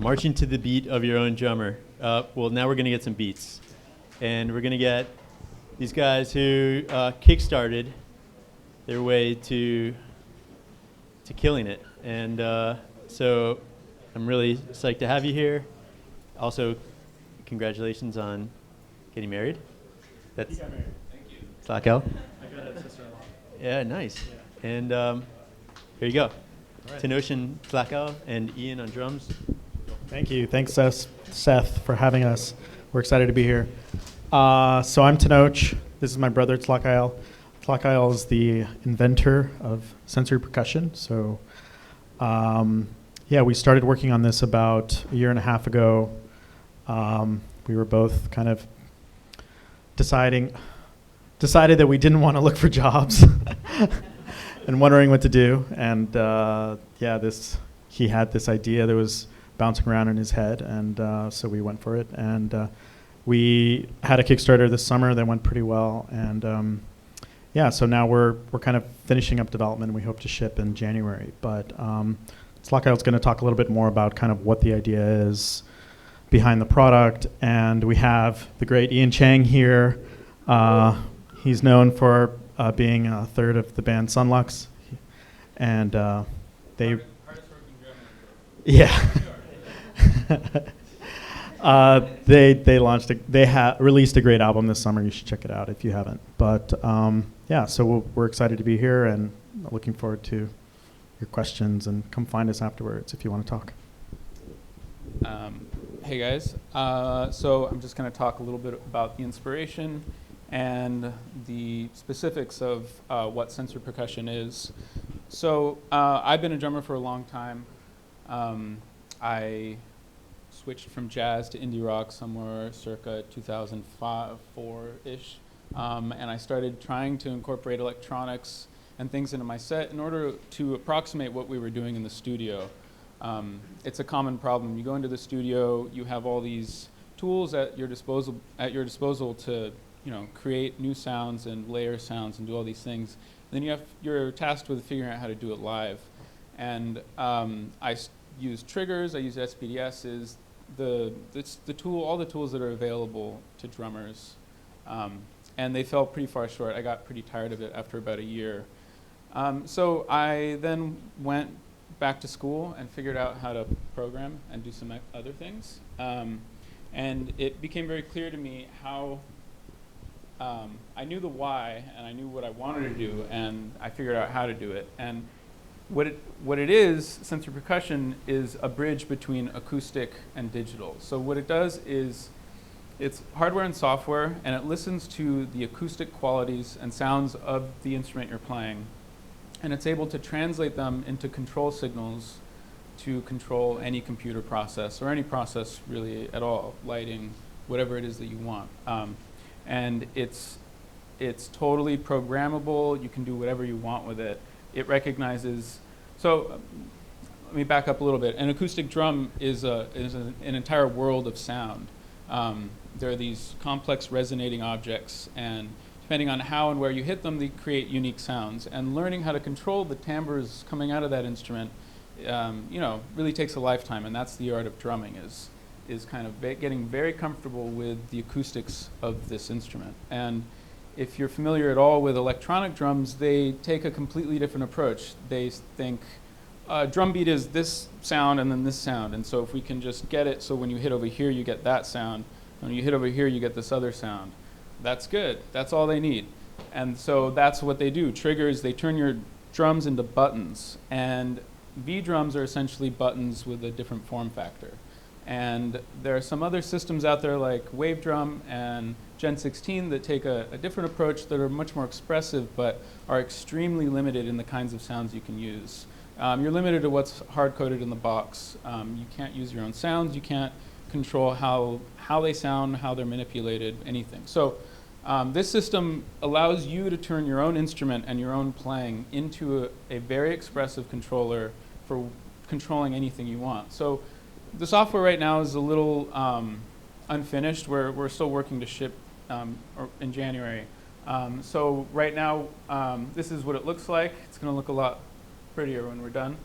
Marching to the beat of your own drummer. Well, now we're going to get some beats. And we're going to get these guys who kick-started their way to killing it. And so I'm really psyched to have you here. Also, congratulations on getting married. He got married. Thank you. Slacko. I got a sister-in-law. Yeah, nice. Yeah. And here you go. All right. Tenotion Slacko and Ian on drums. Thank you. Thanks, Seth, for having us. We're excited to be here. So I'm Tenoch. This is my brother, Tlakael. Tlakael is the inventor of sensory percussion. So, we started working on this about a year and a half ago. We were both kind of decided that we didn't want to look for jobs and wondering what to do. And he had this idea that was bouncing around in his head, and so we went for it. And we had a Kickstarter this summer that went pretty well, and so now we're kind of finishing up development, and we hope to ship in January. But Slackout's going to talk a little bit more about kind of what the idea is behind the product, and we have the great Ian Chang here. He's known for being a third of the band Sunlux, and they they released a great album this summer. You should check it out if you haven't. But so we're excited to be here and looking forward to your questions, and come find us afterwards if you want to talk. Hey guys, so I'm just going to talk a little bit about the inspiration and the specifics of what sensory percussion is. So I've been a drummer for a long time. I switched from jazz to indie rock somewhere circa 2004-ish, and I started trying to incorporate electronics and things into my set in order to approximate what we were doing in the studio. It's a common problem. You go into the studio, you have all these tools at your disposal to create new sounds and layer sounds and do all these things. And then you're tasked with figuring out how to do it live. And I use triggers, I use SPDSs, all the tools that are available to drummers. And they fell pretty far short. I got pretty tired of it after about a year. So I then went back to school and figured out how to program and do some other things. And it became very clear to me how I knew the why, and I knew what I wanted to do, and I figured out how to do it. And what it is, sensory percussion, is a bridge between acoustic and digital. So what it does is it's hardware and software, and it listens to the acoustic qualities and sounds of the instrument you're playing, and it's able to translate them into control signals to control any computer process, or any process really at all, lighting, whatever it is that you want. And it's totally programmable. You can do whatever you want with it. It recognizes, so let me back up a little bit. An acoustic drum is an entire world of sound. There are these complex resonating objects, and depending on how and where you hit them, they create unique sounds. And learning how to control the timbres coming out of that instrument, really takes a lifetime, and that's the art of drumming, is kind of getting very comfortable with the acoustics of this instrument. And if you're familiar at all with electronic drums, they take a completely different approach. They think drum beat is this sound and then this sound, and so if we can just get it so when you hit over here you get that sound, when you hit over here you get this other sound, that's good. That's all they need. And so that's what they do. Triggers, they turn your drums into buttons, and V drums are essentially buttons with a different form factor. And there are some other systems out there like Wave Drum and Gen 16 that take a different approach, that are much more expressive but are extremely limited in the kinds of sounds you can use. You're limited to what's hard-coded in the box. You can't use your own sounds. You can't control how they sound, how they're manipulated, anything. So this system allows you to turn your own instrument and your own playing into a very expressive controller for controlling anything you want. So the software right now is a little unfinished. We're still working to ship in January. So right now, this is what it looks like. It's going to look a lot prettier when we're done.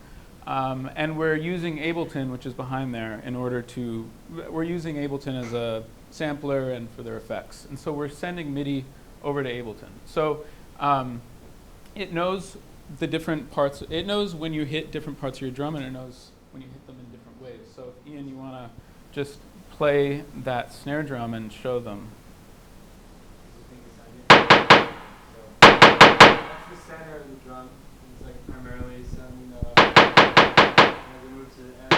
And we're using Ableton, which is behind there, in order to, we're using Ableton as a sampler and for their effects. And so we're sending MIDI over to Ableton. So it knows the different parts. It knows when you hit different parts of your drum, and it knows when you hit them in different ways. So if, Ian, you want to just play that snare drum and show them. That's the center of the drum. It's like primarily sounding as we move to the end.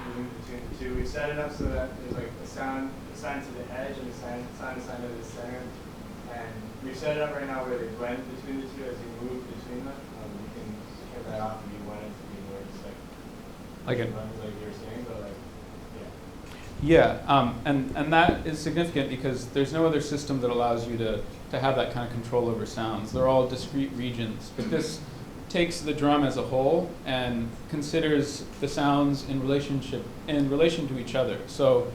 Moving between the two. We set it up so that there's like a sound assigned to the edge and a sound assigned to the center. And we've set it up right now where they blend between the two as you move between them. You can turn that off if you want it to be more just like you were saying, but like. Yeah, and that is significant because there's no other system that allows you to have that kind of control over sounds. They're all discrete regions, but this takes the drum as a whole and considers the sounds in relation to each other. So,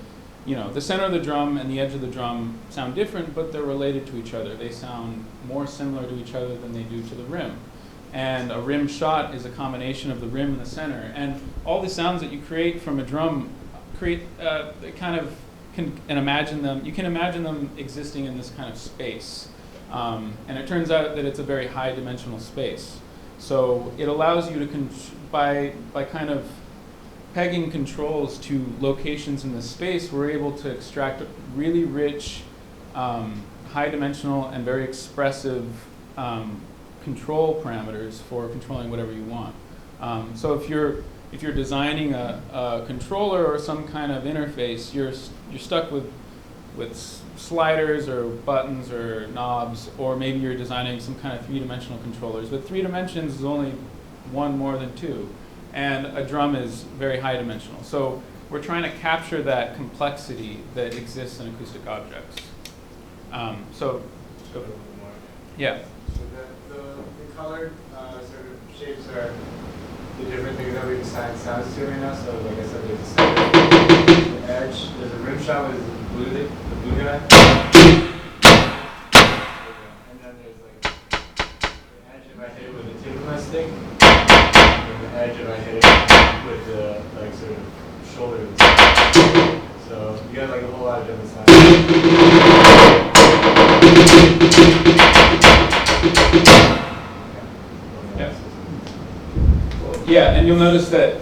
you know, the center of the drum and the edge of the drum sound different, but they're related to each other. They sound more similar to each other than they do to the rim. And a rim shot is a combination of the rim and the center. And all the sounds that you create from a drum create kind of can imagine them. You can imagine them existing in this kind of space, and it turns out that it's a very high dimensional space. So it allows you to by kind of pegging controls to locations in the space, we're able to extract really rich, high dimensional and very expressive control parameters for controlling whatever you want. So if you're designing a controller or some kind of interface, you're stuck with sliders or buttons or knobs, or maybe you're designing some kind of three-dimensional controllers. But 3 dimensions is only one more than 2, and a drum is very high-dimensional. So we're trying to capture that complexity that exists in acoustic objects. So, go ahead. Yeah. So the colored sort of shapes are the different things that we've assigned sounds to right now. So like I said, there's a center, the edge, there's a rim shot with the blue guy. And then there's like the edge if I hit it with the tip of my stick. And the edge if I hit it with the like sort of shoulder. So you got like a whole lot of different sounds. Yeah, and you'll notice that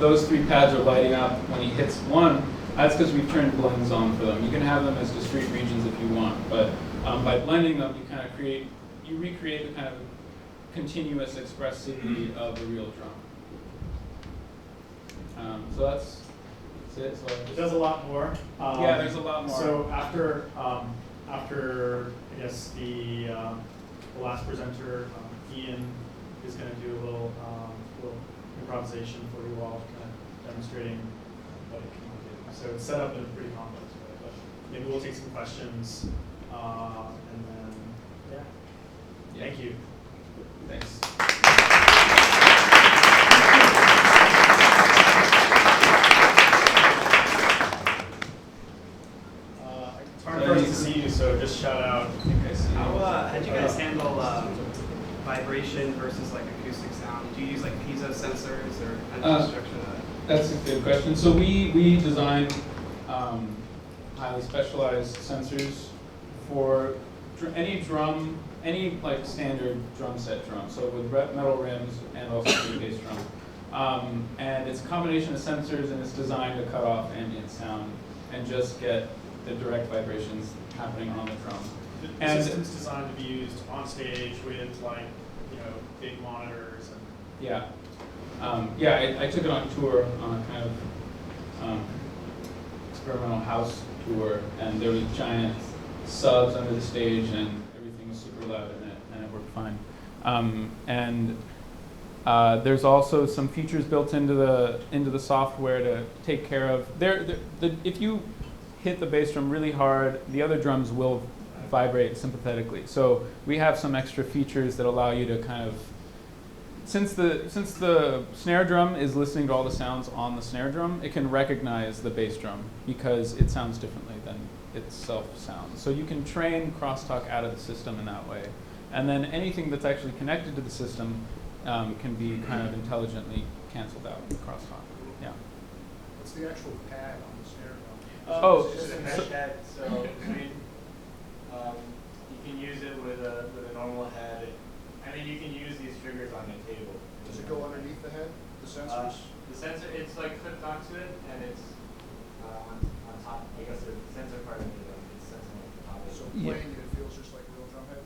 those 3 pads are lighting up when he hits one. That's because we've turned blends on for them. You can have them as discrete regions if you want, but by blending them, you kind of recreate the kind of continuous expressivity of the real drum. So that's it. So It does a lot more. Yeah, there's a lot more. So after I guess the last presenter, Ian, is going to do a little improvisation for you all, kind of demonstrating what it can do. So it's set up in a pretty complex way, but maybe we'll take some questions, and then yeah. Thank you. Thanks. It's hard for us to see you, so just shout out. I think I see you. How'd you guys handle vibration versus like acoustic sound? Do you use like piezo sensors, or how do you structure that? That's a good question. So we design highly specialized sensors for any like standard drum set drum. So with metal rims and also bass drum. And it's a combination of sensors, and it's designed to cut off ambient sound and just get the direct vibrations happening on the drum. The system's designed to be used on stage with like, big monitors and yeah. I took it on tour on a kind of experimental house tour, and there were giant subs under the stage, and everything was super loud in it, and it worked fine. There's also some features built into the software to take care of. If you hit the bass drum really hard, the other drums will vibrate sympathetically. So we have some extra features that allow you to kind of, since the snare drum is listening to all the sounds on the snare drum, it can recognize the bass drum because it sounds differently itself sounds. So you can train crosstalk out of the system in that way. And then anything that's actually connected to the system can be kind of intelligently canceled out in crosstalk. Yeah. What's the actual pad on the snare drum? Oh, it's just a mesh head. So I mean, you can use it with a normal head, and then you can use these triggers on the table. Does it go underneath the head, the sensors? The sensor, it's like clipped onto it, and it's on top. I guess the sensor part of it, it's sensing on the top of it. So playing it feels just like a real drum head?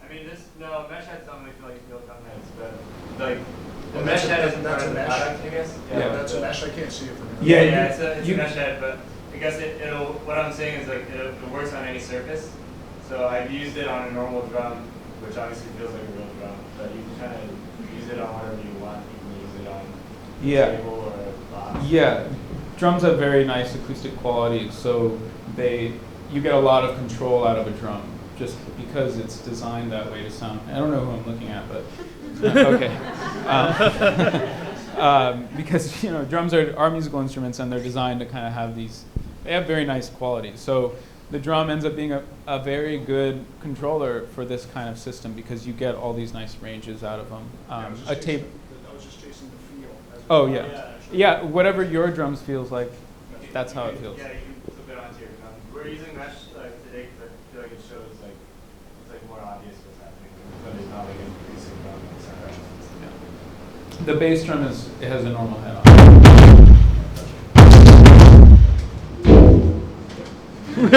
I mean, no, mesh heads don't really feel like real drum heads, but like the Well, mesh that's a- head isn't that's part of a the mesh. product, I guess. Yeah. That's a mesh, I can't see it from Yeah, here. It's a mesh head, but I guess it'll. What I'm saying is like it works on any surface. So I've used it on a normal drum, which obviously feels like a real drum, but you can kind of use it on whatever you want. You can use it on a table or a box. Yeah, drums have very nice acoustic quality, so you get a lot of control out of a drum just because it's designed that way to sound. I don't know who I'm looking at, but okay. Because drums are musical instruments, and they're designed to kind of have these. They have very nice quality. So the drum ends up being a very good controller for this kind of system because you get all these nice ranges out of them. I was just chasing the feel. Oh yeah, whatever your drums feels like, that's how it feels. Yeah, you can flip it onto your drum. We're using mesh today because I feel like it shows it's like more obvious what's happening, but it's not like a basic drum. The bass drum has a normal head on it. Any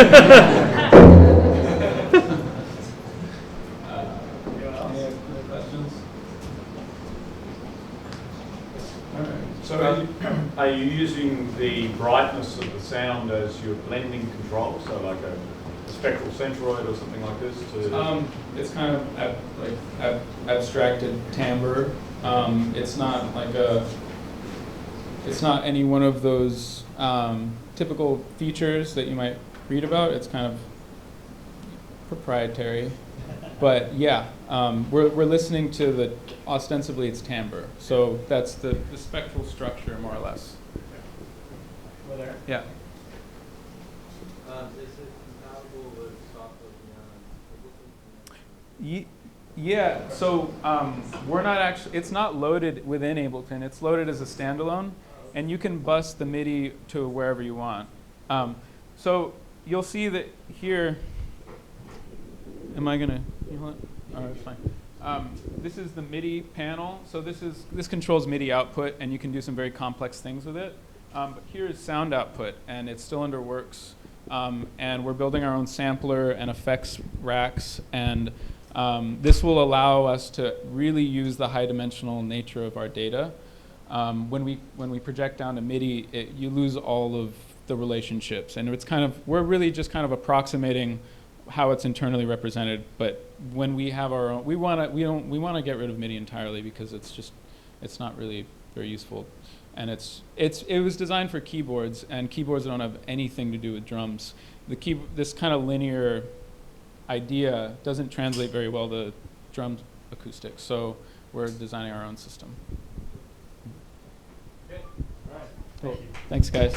other questions? So are you using the brightness of the sound as your blending control, so like a spectral centroid or something like this? It's kind of abstracted timbre. It's not like it's not any one of those typical features that you might read about. It's kind of proprietary. But yeah, we're listening to ostensibly it's timbre. So that's the spectral structure, more or less. Over there. Yeah. Is it compatible with software beyond Ableton? Yeah, so we're not actually, it's not loaded within Ableton. It's loaded as a standalone, and you can bus the MIDI to wherever you want. So you'll see that here, am I gonna, you hold it? Oh, that's fine. This is the MIDI panel. So this controls MIDI output, and you can do some very complex things with it. But here is sound output, and it's still under works. And we're building our own sampler and effects racks, and this will allow us to really use the high-dimensional nature of our data. When we project down to MIDI, you lose all of the relationships, and we're really just kind of approximating how it's internally represented. But when we have our own, we want to get rid of MIDI entirely because it's not really very useful. And it was designed for keyboards, and keyboards don't have anything to do with drums. This kind of linear idea doesn't translate very well to drum acoustics, so we're designing our own system. Okay. All right. Cool. Thanks, guys.